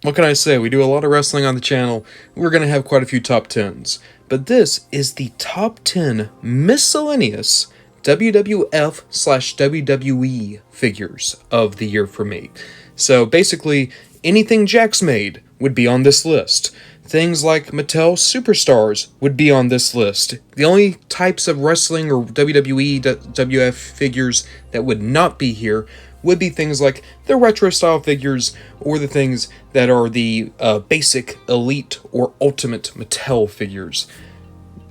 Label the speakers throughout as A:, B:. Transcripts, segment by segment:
A: What can I say? We do a lot of wrestling on the channel. We're going to have quite a few top 10s. But this is the top 10 miscellaneous WWF slash WWE figures of the year for me. So basically, anything Jakks made would be on this list. Things like Mattel Superstars would be on this list. The only types of wrestling or WWE, WWF figures that would not be here would be things like the retro style figures or the things that are the basic elite or ultimate Mattel figures.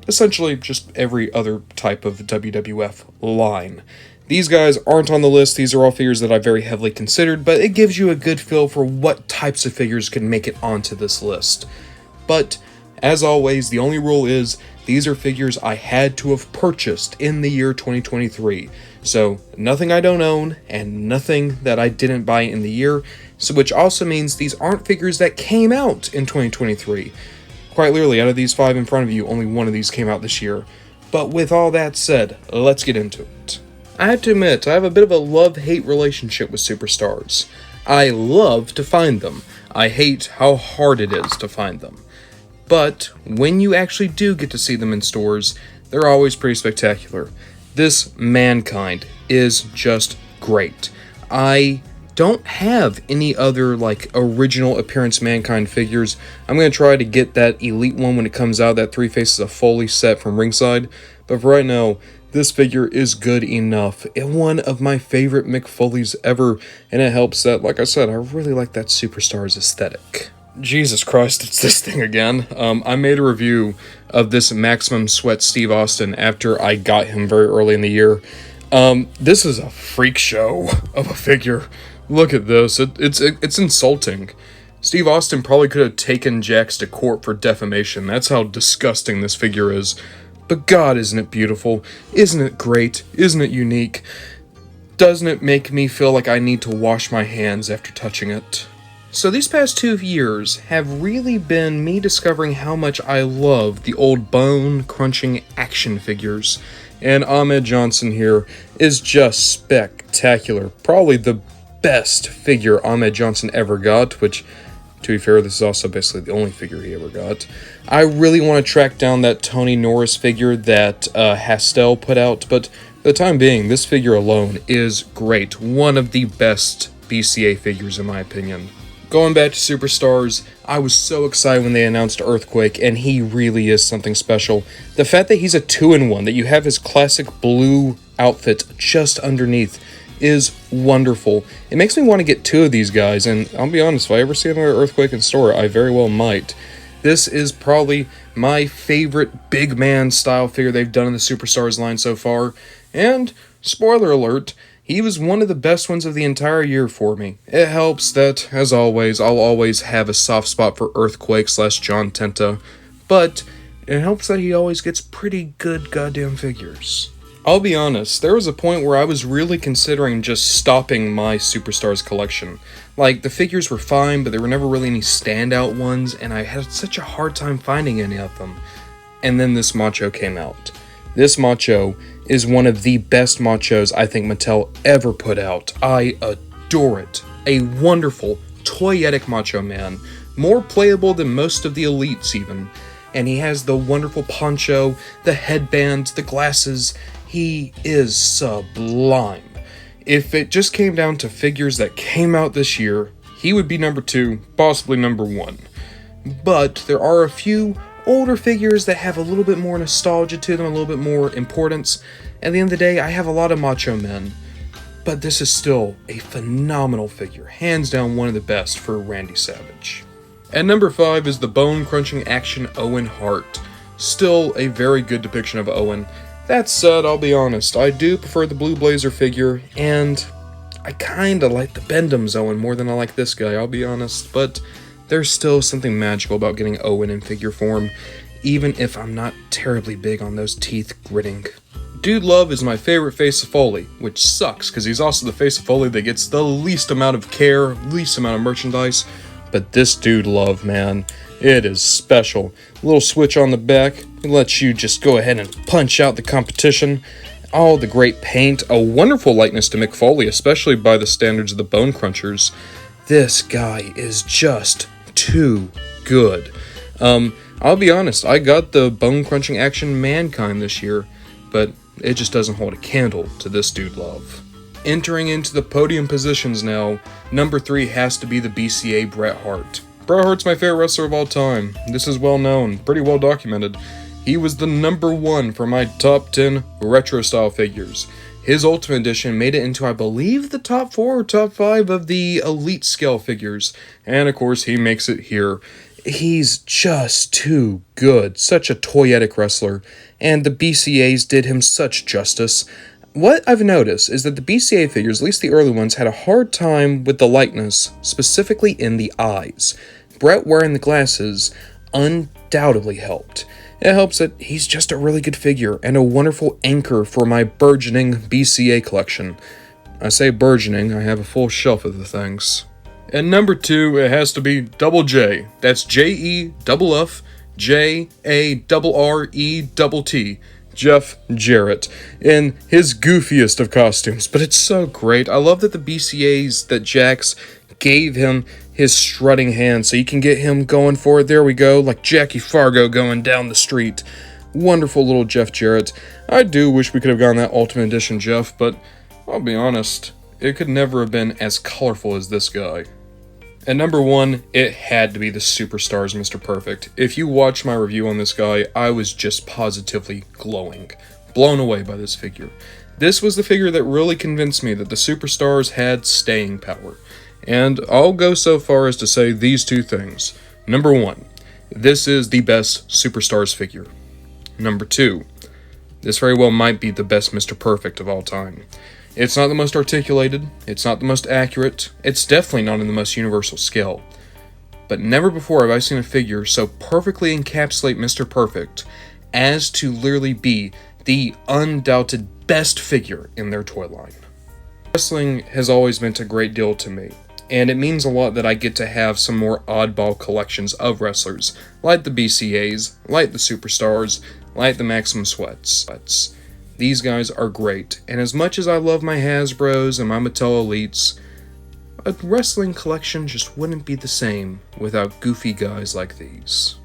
A: Essentially just every other type of WWF line. These guys aren't on the list. These are all figures that I very heavily considered, but it gives you a good feel for what types of figures can make it onto this list. But as always, the only rule is these are figures I had to have purchased in the year 2023. So nothing I don't own and nothing that I didn't buy in the year, so which also means these aren't figures that came out in 2023. Quite literally, out of these 5 in front of you, only one of these came out this year. But with all that said, let's get into it. I have to admit, I have a bit of a love-hate relationship with superstars. I love to find them. I hate how hard it is to find them. But when you actually do get to see them in stores, they're always pretty spectacular. This Mankind is just great. I don't have any other original appearance Mankind figures. I'm going to try to get that elite one when it comes out, that 3 Faces of Foley set from Ringside. But for right now, this figure is good enough. It's one of my favorite Mick Foleys ever, and it helps that, like I said, I really like that Superstars aesthetic. Jesus Christ, it's this thing again. I made a review of this Maximum Sweat Steve Austin after I got him very early in the year. This is a freak show of a figure. Look at this. It's insulting. Steve Austin probably could have taken Jakks to court for defamation. That's how disgusting this figure is. But God, isn't it beautiful? Isn't it great? Isn't it unique? Doesn't it make me feel like I need to wash my hands after touching it? So these past 2 years have really been me discovering how much I love the old bone-crunching action figures. And Ahmed Johnson here is just spectacular. Probably the best figure Ahmed Johnson ever got, which, to be fair, this is also basically the only figure he ever got. I really want to track down that Tony Norris figure that Hastel put out, but for the time being, this figure alone is great. One of the best BCA figures in my opinion. Going back to Superstars, I was so excited when they announced Earthquake, and he really is something special. The fact that he's a 2-in-1, that you have his classic blue outfit just underneath, is wonderful. It makes me want to get 2 of these guys, and I'll be honest, if I ever see another Earthquake in store, I very well might. This is probably my favorite big man style figure they've done in the Superstars line so far, and, spoiler alert, he was one of the best ones of the entire year for me. It helps that, as always, I'll always have a soft spot for Earthquake / John Tenta, but it helps that he always gets pretty good goddamn figures. I'll be honest, there was a point where I was really considering just stopping my Superstars collection. Like, the figures were fine, but there were never really any standout ones, and I had such a hard time finding any of them. And then this Macho came out. This Macho is one of the best Machos I think Mattel ever put out. I adore it. A wonderful, toyetic Macho Man. More playable than most of the elites even. And he has the wonderful poncho, the headband, the glasses. He is sublime. If it just came down to figures that came out this year, he would be number 2, possibly number 1. But there are a few older figures that have a little bit more nostalgia to them, a little bit more importance. At the end of the day, I have a lot of Macho Men, but this is still a phenomenal figure, hands down one of the best for Randy Savage. At number 5 is the bone-crunching action Owen Hart. Still a very good depiction of Owen. That said, I'll be honest, I do prefer the Blue Blazer figure, and I kinda like the Bendham's Owen more than I like this guy, I'll be honest, but there's still something magical about getting Owen in figure form, even if I'm not terribly big on those teeth gritting. Dude Love is my favorite Face of Foley, which sucks because he's also the Face of Foley that gets the least amount of care, least amount of merchandise, but this Dude Love, man, it is special. A little switch on the back, it lets you just go ahead and punch out the competition. All the great paint, a wonderful likeness to Mick Foley, especially by the standards of the Bone Crunchers. This guy is just too good. I'll be honest, I got the bone-crunching action Mankind this year, but it just doesn't hold a candle to this dude love. Entering into the podium positions now, number 3 has to be the BCA Bret Hart. Bret Hart's my favorite wrestler of all time. This is well known, pretty well documented. He was the number 1 for my top 10 retro style figures. His Ultimate Edition made it into, I believe, the top 4 or top 5 of the elite scale figures. And of course, he makes it here. He's just too good. Such a toyetic wrestler. And the BCAs did him such justice. What I've noticed is that the BCA figures, at least the early ones, had a hard time with the likeness, specifically in the eyes. Bret wearing the glasses undoubtedly helped. It helps that he's just a really good figure and a wonderful anchor for my burgeoning BCA collection. I say burgeoning, I have a full shelf of the things. And number 2, it has to be Double J. That's JEFF-JARRETT. Jeff Jarrett, in his goofiest of costumes, but it's so great. I love that the BCAs, that Jakks gave him his strutting hand so you can get him going for it. There we go, like Jackie Fargo going down the street. Wonderful little Jeff Jarrett. I do wish we could have gotten that Ultimate Edition Jeff, but I'll be honest, it could never have been as colorful as this guy. At number 1, it had to be the Superstars Mr. Perfect. If you watch my review on this guy, I was just positively glowing, blown away by this figure. This was the figure that really convinced me that the Superstars had staying power. And I'll go so far as to say these 2 things. Number 1, this is the best Superstars figure. Number 2, this very well might be the best Mr. Perfect of all time. It's not the most articulated, it's not the most accurate, it's definitely not in the most universal scale. But never before have I seen a figure so perfectly encapsulate Mr. Perfect as to literally be the undoubted best figure in their toy line. Wrestling has always meant a great deal to me, and it means a lot that I get to have some more oddball collections of wrestlers, like the BCAs, like the Superstars, like the Maximum Sweats. These guys are great, and as much as I love my Hasbros and my Mattel Elites, a wrestling collection just wouldn't be the same without goofy guys like these.